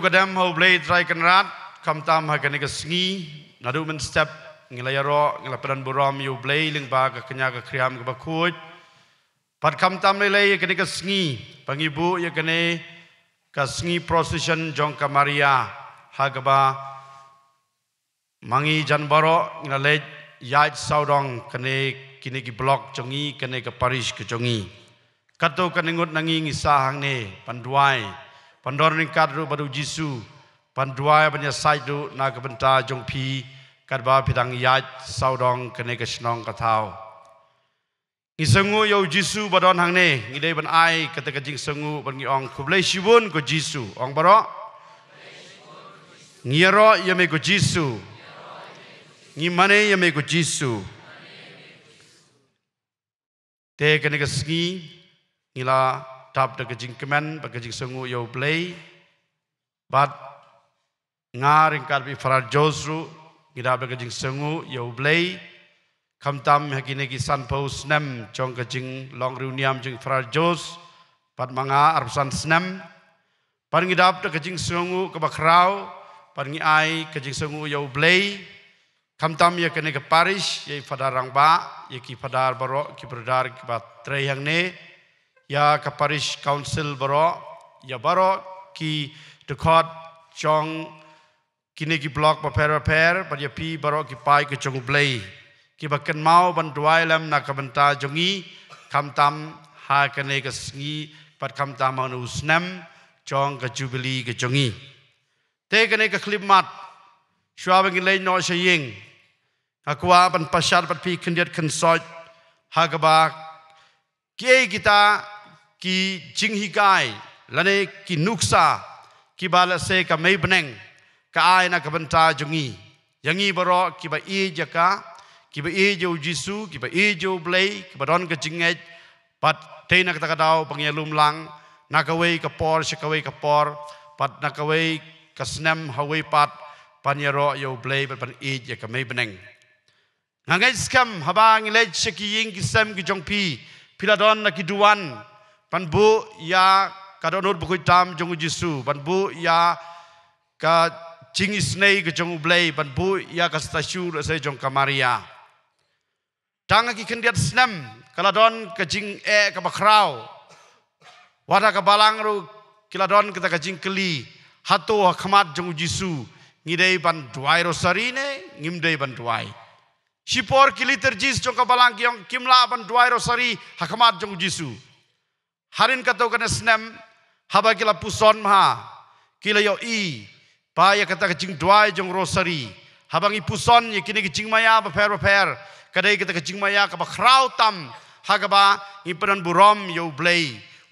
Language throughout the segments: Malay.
kadam hau blade try kan rat kam tam ha kan ke sngi nadu men step ngilayaro ngilapadan buram yu blade ling ba ka kenya ka kriam ka bakut pat kam tam lele kan ke sngi pangibu ya kan ka sngi procession jong ka Maria hagaba mangi janbaro ngale yait saudong kane kini ki blok jongi kane ka parish ke jongi kato kaningut nangi ngisa hang ne panduai pandor ning kadru badu jisu panduai banya saidu na ka benta jong pi kadba pidang yait saudong kane ka snong ka thau isengu yo jisu badon hang ne ngidei ban ai kata ka jing sengu ban ngi ong kublai shibun ko jisu ong baro ngiro yame ko jisu ngimane yame ko jisu te kene ka ski ngila tap da kajing kemen ba kajing sengu yo play bat ngaring kal bi farar josru ngida ba kajing sengu yo play kamtam hakine ki san pos nem chong kajing long reuniam jing farar jos pat manga arsan snem par ngidap da kajing sengu ka bakrau par ngi ai kajing sengu yo play kamtam ya kene ke parish ye fadarang ba ye ki fadar baro ki berdar ki bat treyang ne ya ka parish council baro ya baro ki dekot chong kini ki block pa per pa ya pi baro ki pai ke chong blai ki baken mau ban duai lam na ka benta jongi kamtam ha kene ke sngi pat kamtam anu snem chong ka jubilee ke jongi te kene ke klip mat shwa bang le no shaying akwa ban pasar pat pi kendiat kensot hagaba ke kita ki jinghigai lane ki nuksa ki bala se ka mei beneng ka ai na ka benta jongi yangi baro ki ba e jaka ki ba e jo jisu ki ba e jo blai ki ba don ka jinget pat te na ka dau pangyalum lang na ka wei ka por shakawei ka por pat na ka wei ka snem hawei pat panyaro yo blai pat pan e jaka mei beneng ngangai skam habang lej sekiying kisam ki jongpi piladon na kiduan panbu ya kadonur bukui tam jongu jisu panbu ya ka jingisnei ke jongu blai panbu ya ka stasyu se jong kamaria tanga ki kendiat snam kaladon ka jing ka bakrau wada ka balang ru kiladon kita ka jing keli hato khamat jongu jisu ngidei ban duai rosari ne ngimdei ban duai Sipor kiliter jis jong kabalang kiong kimla ban duai rosari hakamat jong jisu. Harin kato kana snem haba kila puson maha kila yo i pa ya kata kecing duai jong rosari habang i puson ye kini kecing maya ba per kadai kata kecing maya ka ba krau tam hagaba i penan burom yo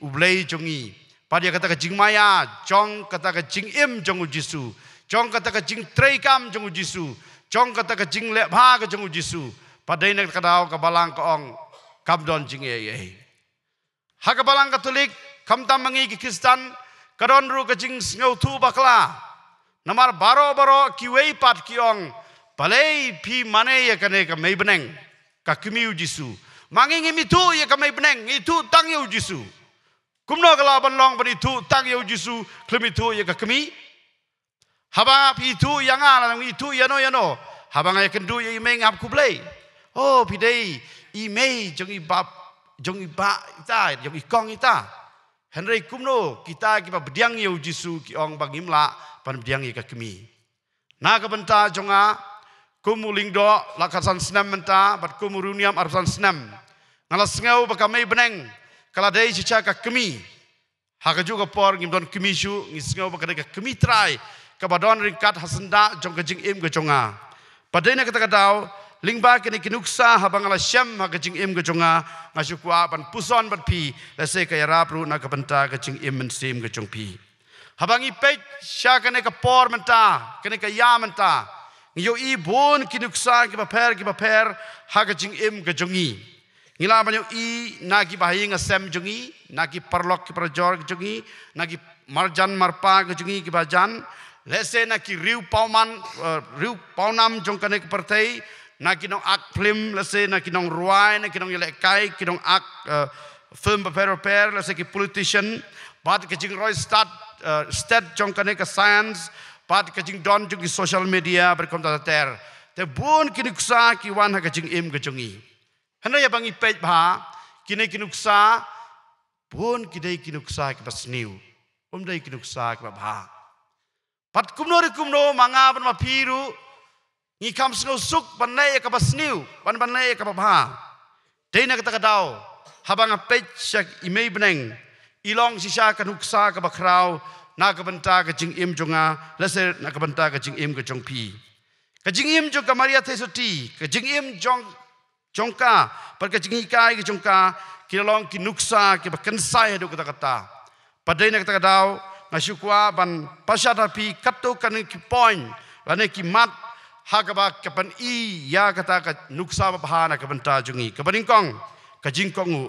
ublei jongi pa dia kata kecing maya jong kata kecing im jong jisu jong kata kecing treikam jong jisu Chong kata ke jing le bha ke jong jisu padai nak kadau ka balang ka ong kamdon jing ye ha ka balang katolik kamtam mangi ki kristan kadon ru ke jing ngau thu bakla namar baro ki wei pat ki ong palei pi mane ye kane ka mei beneng ka kimiu jisu mangi ngi tu ye ka mei beneng itu tang yu jisu kumno kala ban long ban itu tang yu jisu klemi tu ye ka kemi Habang itu yang ala itu yano habang ay kendu ye imeng ap kublay oh pidei imei jong iba ita jong ikong ita Henry kumno kita kiba bediang ye jisu ki ong bangimla pan bediang ye ka kemi na ka benta jonga kumulingdo lakasan senam menta bat kumuruniam arsan senam ngalas ngau bakamei beneng kala dei cica ka kemi haka juga por ngimdon kemi shu ngisngau bakade ka kemi trai kabadon ringkat hasenda jong kajing im ke jonga padai na kata kadau lingba kini kinuksa habang ala syam ha kajing im ke jonga ngasukwa pan puson bat pi lese kaya rapru na kabenta kajing im mensim ke jong pi habang i pej sya kene ka por menta kene ka ya menta ngiyo i bon kinuksa ki baper ha kajing im ke jongi ngila banyo i nagi bahi ngasem jongi nagi parlok ki parjor ke jongi nagi marjan marpa ke jongi ki bajan Lese na ki riu paunam jong kane ke partai na ki nong ak film lese na ki nong ruai na ki nong yelek kai ki nong ak film per lese ki politician bat ke jing roi start stat jong kane ka science pat ka jing don jong ki social media berkom ta ter te bun kinuksa ki wan ha ka jing im ka jongi hana ya bangi page bha kine kinuksa bun kidai kinuksa ki basniu dai kinuksa ki bha pat kumno manga ban ma phiru ngi kam sno suk ban nei ka basniu ban nei ka bha deina ka ta dau habang page sak imei beneng ilong sisa kanuksa ka bakrau na ka banta ka jing im jonga lase na ka banta ka jing im ka jong pi ka jing im jong ka maria thesoti ka jing im jongka par ka jing kai ka jongka kilong ki nuksa ki bakan sai do kata kata padai na kata dau ngasukwa ban pasada pi kato kan ki point lane ki mat ha ka ba ka pan I ya kata ka nuksa ba bha na ka banta jongi ka baningkong ka jing kongu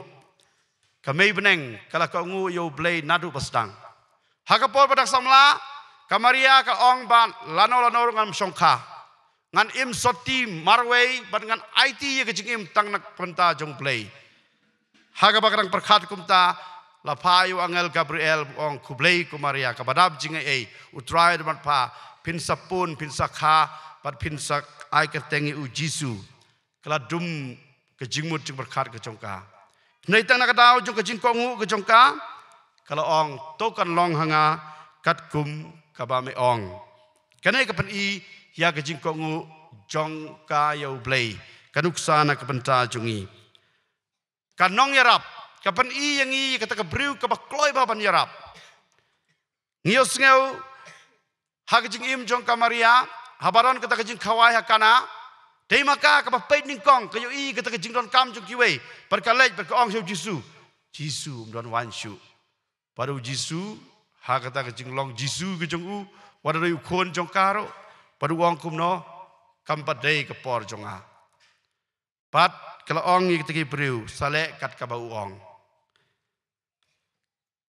kamei beneng kala ka ngu yo blay nadu pasdang hakapol padak samla kamaria ka ong ban lano ngam songkha ngan im soti marway ban ngan IT ye ka jing im tang nak penta jong blay hakabakrang perkhat kumta la phayu angel Gabriel ong kublay kumaria ka badab jing ei utrai ban pha pin sapun pin sakha pat pin sak ai ka tengi u jisu kala dum ka jingmut jing perkhat ka jongka nei tang nak dau jong ka jing kongu ka jongka kalau ong tokan long hanga kat kum ka ba me ong kanai ka pen I ya ka jing kongu jong ka yo blay kanuksa na ka penta jongi kanong yarap ka pen I yang I kata ka briu ka ba kloi ba ban yarap ngios ngeu ha ka jing im jong ka maria habaron kata ka jing khawai hakana dei maka ka ba pei ning kong ka yo I kata ka jing don kam jong kiwei par ka lej par ka ong jisu don wan shu paru jisu ha kata ka jing long jisu ka jong u wada ru khon jong karo paru ong kum no kam pa dei ka por jong a pat kala ong I kata ki briu sale kat ka ba ong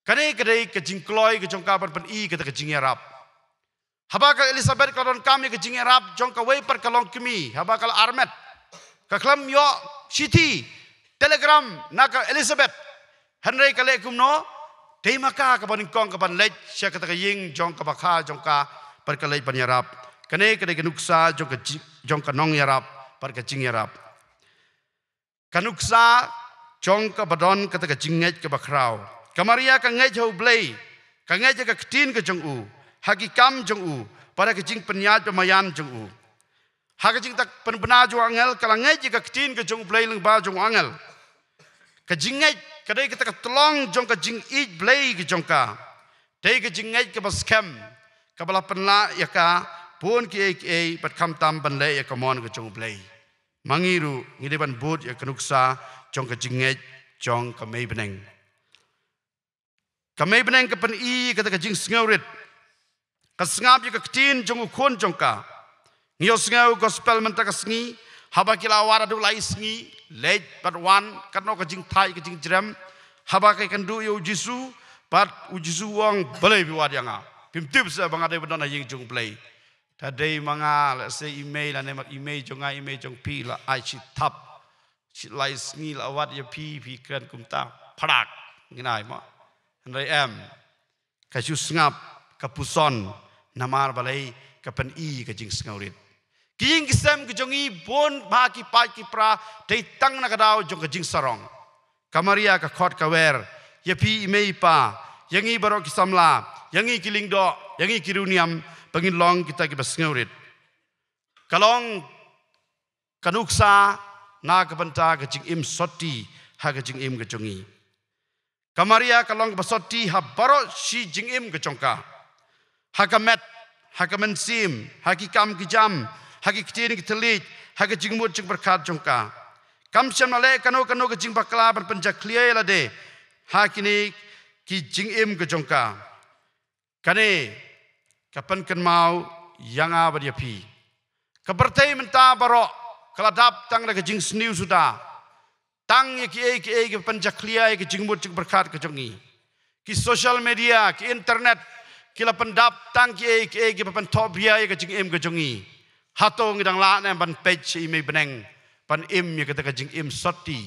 kadai ka jing kloi ka jong ka par pen I kata ka jing yarap haba ka Elizabeth kalon kami ke jing Arab jong ka wei per kalong kimi haba kal armet ka klam yo city telegram na ka Elizabeth Henry kale kumno dei maka ka baning kong ka ban lej sia ka ta ying jong ka bakha jong ka per kalai pan yarap kane ka nuksa jong ka nong yarap per ka jing yarap kanuksa jong ka badon ka ta jing ngej ka bakrau kamaria ka ngej ho blay ka ngej ka ktin ka jong u hakikam jong u para kecing penyat pemayan jong u hakicing tak penbena jong angel kalangai jika ketin ke jong blay leng ba jong angel kejingai kadai kita tolong jong kejing ij blay ke jong ka dai kejingai ke baskem kabala penla ya ka pun ki pat kam tam ban le ya kamon ke jong blay mangiru ngide ban bud ya kenuksa jong kejingai jong ka mei beneng ke pen I kata kejing ngaurit kasngap je ketin jong ukon jong ka ngios ngau gospel menta kasngi haba kila wara du lai sngi lej pat wan katno ka jing thai ka jing jram haba kai kan du yo jisu pat u jisu wong balai bi wad yanga pim tip sa bang ade bandana ying jong play tadai manga la se email ane mak email jong ai email jong pi la ai chi tap chi lai sngi la wad ya pi kan kum ta phadak nginai ma ndai em ka chu ngap ka puson namar balai ka pen I ka jing ngaurit king kisem ke jongi bon ba ki pa ki pra dei tang na kadau jong ka jing sarong kamaria ka khot ka wer ye pi mei pa yangi barok kisamla yangi kiling do yangi kiruniam pengin long kita ki bas ngaurit kalong kanuksa na ka banta ka jing im soti ha ka jing im ka jongi kamaria kalong basoti ha baro si jing im ka jongka hakamet hakamansim hakikam kijam hakiktin kitelit hakijingmut jing berkat jongka kam syam le kano ke jing bakla ban penjak clear la de hakini ki jing im ke jongka kane kapan kan mau yanga badia pi kapertai menta baro keladap tang la ke jing sniu sudah tang ye ki ke penjak clear ke jingmut jing berkat ke jongi ki social media ki internet kila pendap tang ki pan top dia ke jing im ke jongi hatong ngidang la na ban page email beneng pan im ye kata jing im soti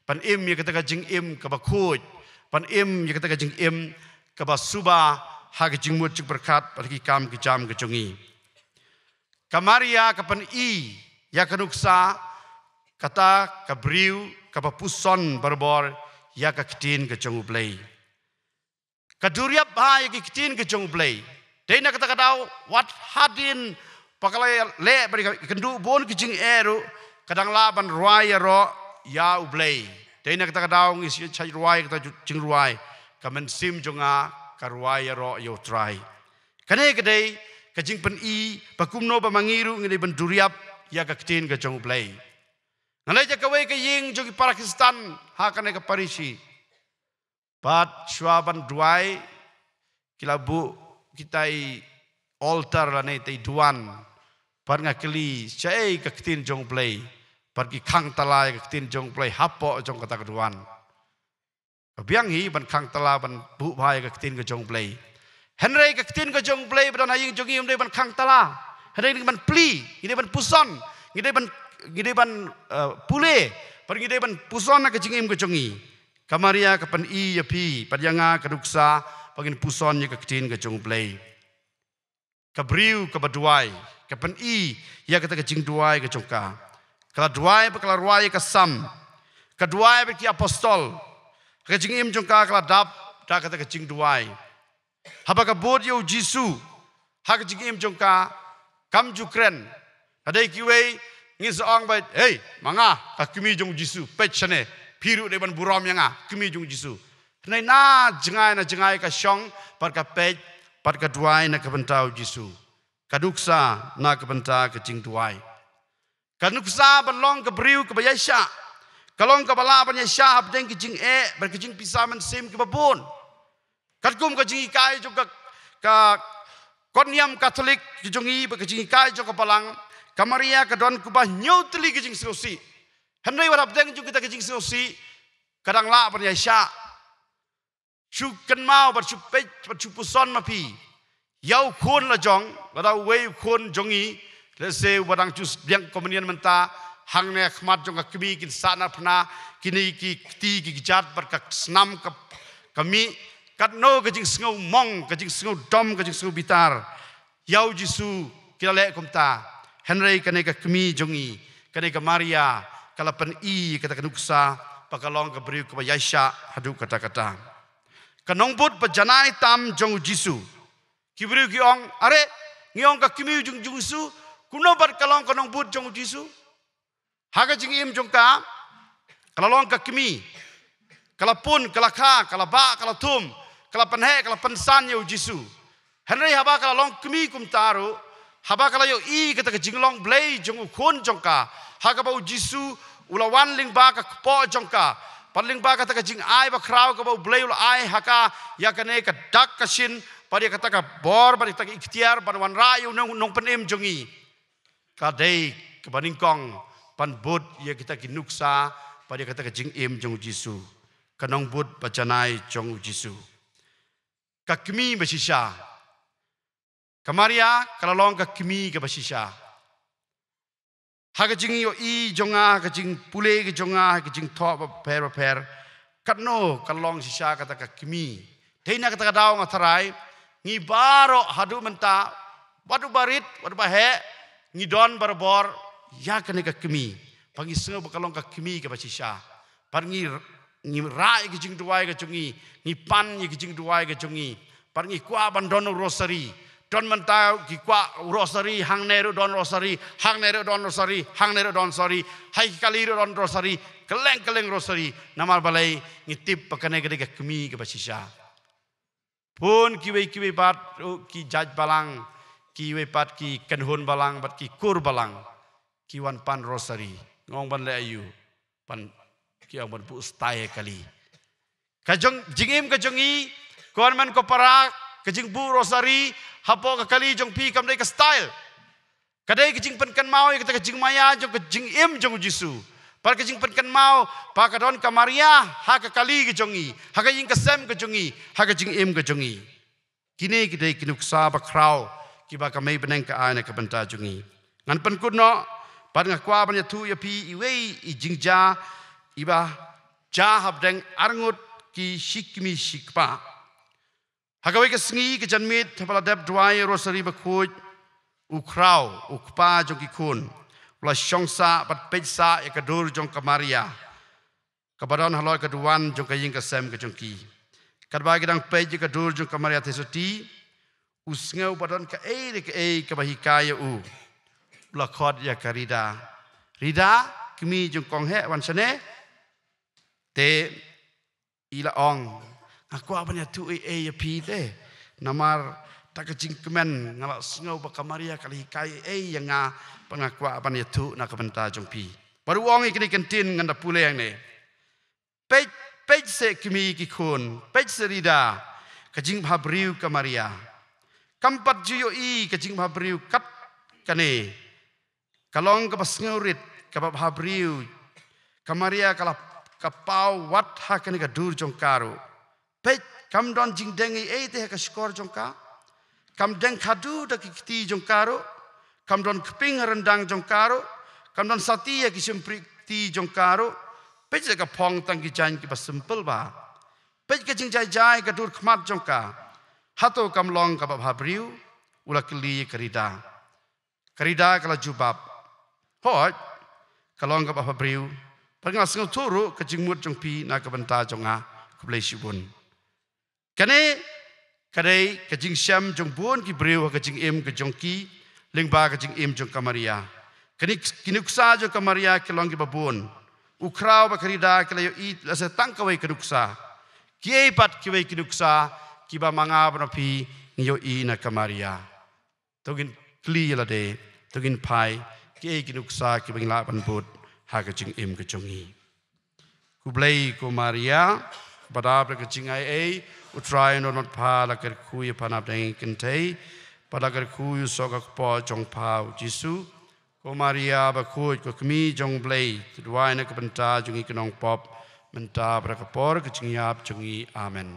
pan im ye kata jing im ke bakut pan im ye kata jing im ke basuba ha ke jing mut cik berkat pergi kam ke jam ke jongi kamaria kapan i ya kanuksa kata kabriu kapapuson berbor ya ka ketin ke jongu play kaduriap ha ya ke ketin ke jongu play dena kata kadau wat hadin pakalai le bari kendu bon ke jing eru kadang laban ruai ro ya ublay dena kata kadau ngisi chai ruai kata jing ruai kamen sim jonga karuai ro yo try kane kedai kajing pen i pakumno ba mangiru ngini ben duriap ya ka ketin ke jongu play ngalai ja kawai ke ying jogi Pakistan ha kane ka parisi bat shwaban duai kilabu kitai altar la nei tai duan par ngakli chai ka ketin jong play par ki khang talai ka ketin jong play hapo jong kata duan biang hi ban khang tala ban bu bhai ka ketin ka jong play Henry ka ketin ka jong play ban aying jongi umde ban khang tala Henry ban pli ide ban puson ide ban pule par ide ban puson ka jingim ka jongi kamaria ka pan i ya pi padanga ka duksa pagin puson ka ketin ka jong play kabriu ka baduai ka pan i ya ka jing duai ka jongka kala duai pa kala ruai ka sam ka duai pa ki apostol ka jing im jongka kala dap da ka jing duai haba ka bod yo jisu ha ka jing im jongka kam jukren adai ki wei ngi song ba hey manga ka kimi jong jisu pech chane piru de ban buram yanga kimi jong jisu nai na jengai ka shong par ka pech par ka duai na ka bentau jisu kaduksa na ka benta ka jing duai kanuksa balong ka briu ka bayasha kalong ka bala ban yasha hab deng ki jing ber ki jing pisaman sim ki babon katkum ka jing kai jo ka konyam katolik ki jongi ba ka jing kai jo ka balang kamaria ka don ku ba nyotli ki jing sosi hanai warap deng jo kita ki jing sosi kadang la ban yasha chu kan mau ba chu pe ba chu puson ma pi yau khon la jong ba wei khon jongi let's say wadang chus biang komenian menta hang ne khmat jong ka kmi kin sana phna kini ki ti ki jat bar ka snam ka kami kat no ka jing sngo mong ka jing sngo dom ka jing sngo bitar yau jisu kila le komta henry kane ka kmi jongi kane ka maria kala pen i kata kanuksa pakalong ka briu ka yasha hadu kata kanong but pa janai tam jong jisu kibriu ki ong are ngiong ka kmi jong jisu kuno bar kalong kanong but jong jisu haga jing im jong ka kalong ka kmi kalapun kalakha kalaba kalatum kalapanhe kalapansan yo jisu henry haba kalong kmi kum taru haba kalayo i kata ka jinglong blay jong khon jong ka haga ba jisu ulawan ling ba ka po jong ka paling ba kata ka jing ai ba kraw ka ba blay ul ai haka ya kane ka dak ka shin pari kata ka bor pari kata ka ikhtiar ban rayu nong penem jongi kadai kebaningkong pan bud ya kita kinuksa pada kata ke jing im jong jisu kanong bud bacanai jong jisu kakmi basisha kamaria kalalong kakmi ke basisha haga jing yo i jonga ka jing pule ke jonga ka jing tho per katno kalong sisha kata kakmi deina kata daw ngatarai ngi baro hadu menta wadu barit wadu bahe ngidon barbor ya kane ka kemi pangi sengo bakalong ka kemi ka basisha pangi ngi rai ki jing duai ka chungi ngi pan ki jing duai ka chungi pangi kwa ban don rosary don mantau ki kwa rosary hang neru don rosary hang neru don rosary hang neru don sorry hai kali don rosary keleng rosary namal balai ngi tip pakane ka kemi ka basisha pun kiwe bat ki jaj balang ki wepat ki kenhun balang bat ki kur balang ki wan pan rosary ngong ban le ayu pan ki ang ban pu stai kali kajong jingim kajongi korman ko para kajing bu rosary hapo ka kali jong pi kam dai ka style kadai kajing pen kan mau kata kajing maya jong kajing im jong jisu par kajing pen kan mau pa ka don ka maria ha ka kali kajongi ha ka ying ka sem kajongi ha ka jing im kajongi kini kidai kinuksa ba kraw kiba kamay beneng ka ana ka banta jungi ngan pen kuno pad nga kwa ban tu ya pi iwei i jingja iba ja hab deng arngut ki shikmi shikpa Hagawai ke sengi ke janmit hapala dep dwai rosari bakuj ukrau ukpa jong ikun ula syongsa pat pejsa ya kadur jong kamaria kabadan haloi kaduan jong kaying kasem ke jongki kadba gedang pej kadur jong kamaria tesuti usngau badan ke kabahikaya u ula khod ya karida rida kemi jong kong he wan sane te ila ong aku apa ni tu ya pi te namar tak kecing kemen ngalak sengau bakamaria kali kai yang nga pengaku apa ni tu nak kebenta jong pi baru wong ikini kentin nganda pule yang ni pej se kimi kikun pej serida kecing bhabriu kamaria kampat juyo kecing bhabriu kat kane kalong ke pasngaurit ke bhabriu kamaria kala kapau wat hakani ka dur jong karo pej kam don jing dengi te ka skor jong ka kam deng khadu da kiti jong karo kam don keping rendang jong karo kam don satia ki sempri ti jong karo pej ka phong tang ki jan ki simple ba pej ka jing jai ka dur khmat jong ka hato kam long ka bhabriu ula kli karida kala jubab hot kalong ka bhabriu pangal sengau turu ka jingmut jong pi na ka benta jong a kublai sibun kane kadai kajing syam jong bun ki breu kajing em ke jong ki lingba kajing em jong kamaria kani kinuksa jong kamaria kelong ki babun ukrau ba karida kelayo it la se tangkawai kinuksa ki pat ki wei kinuksa ki ba manga banapi nyo i na kamaria togin kli la de togin pai ki kinuksa ki bangla ban bud ha kajing em ke jong i kublai ko maria badab kajing ai utrai no not pa la ker kui panap deng kentei pada ker kui sogak po jong pau jisu ko maria ba kui ko kmi jong blai tudwai na ka benta jong i knong pop menta bra ka por ka chingyap jong i amen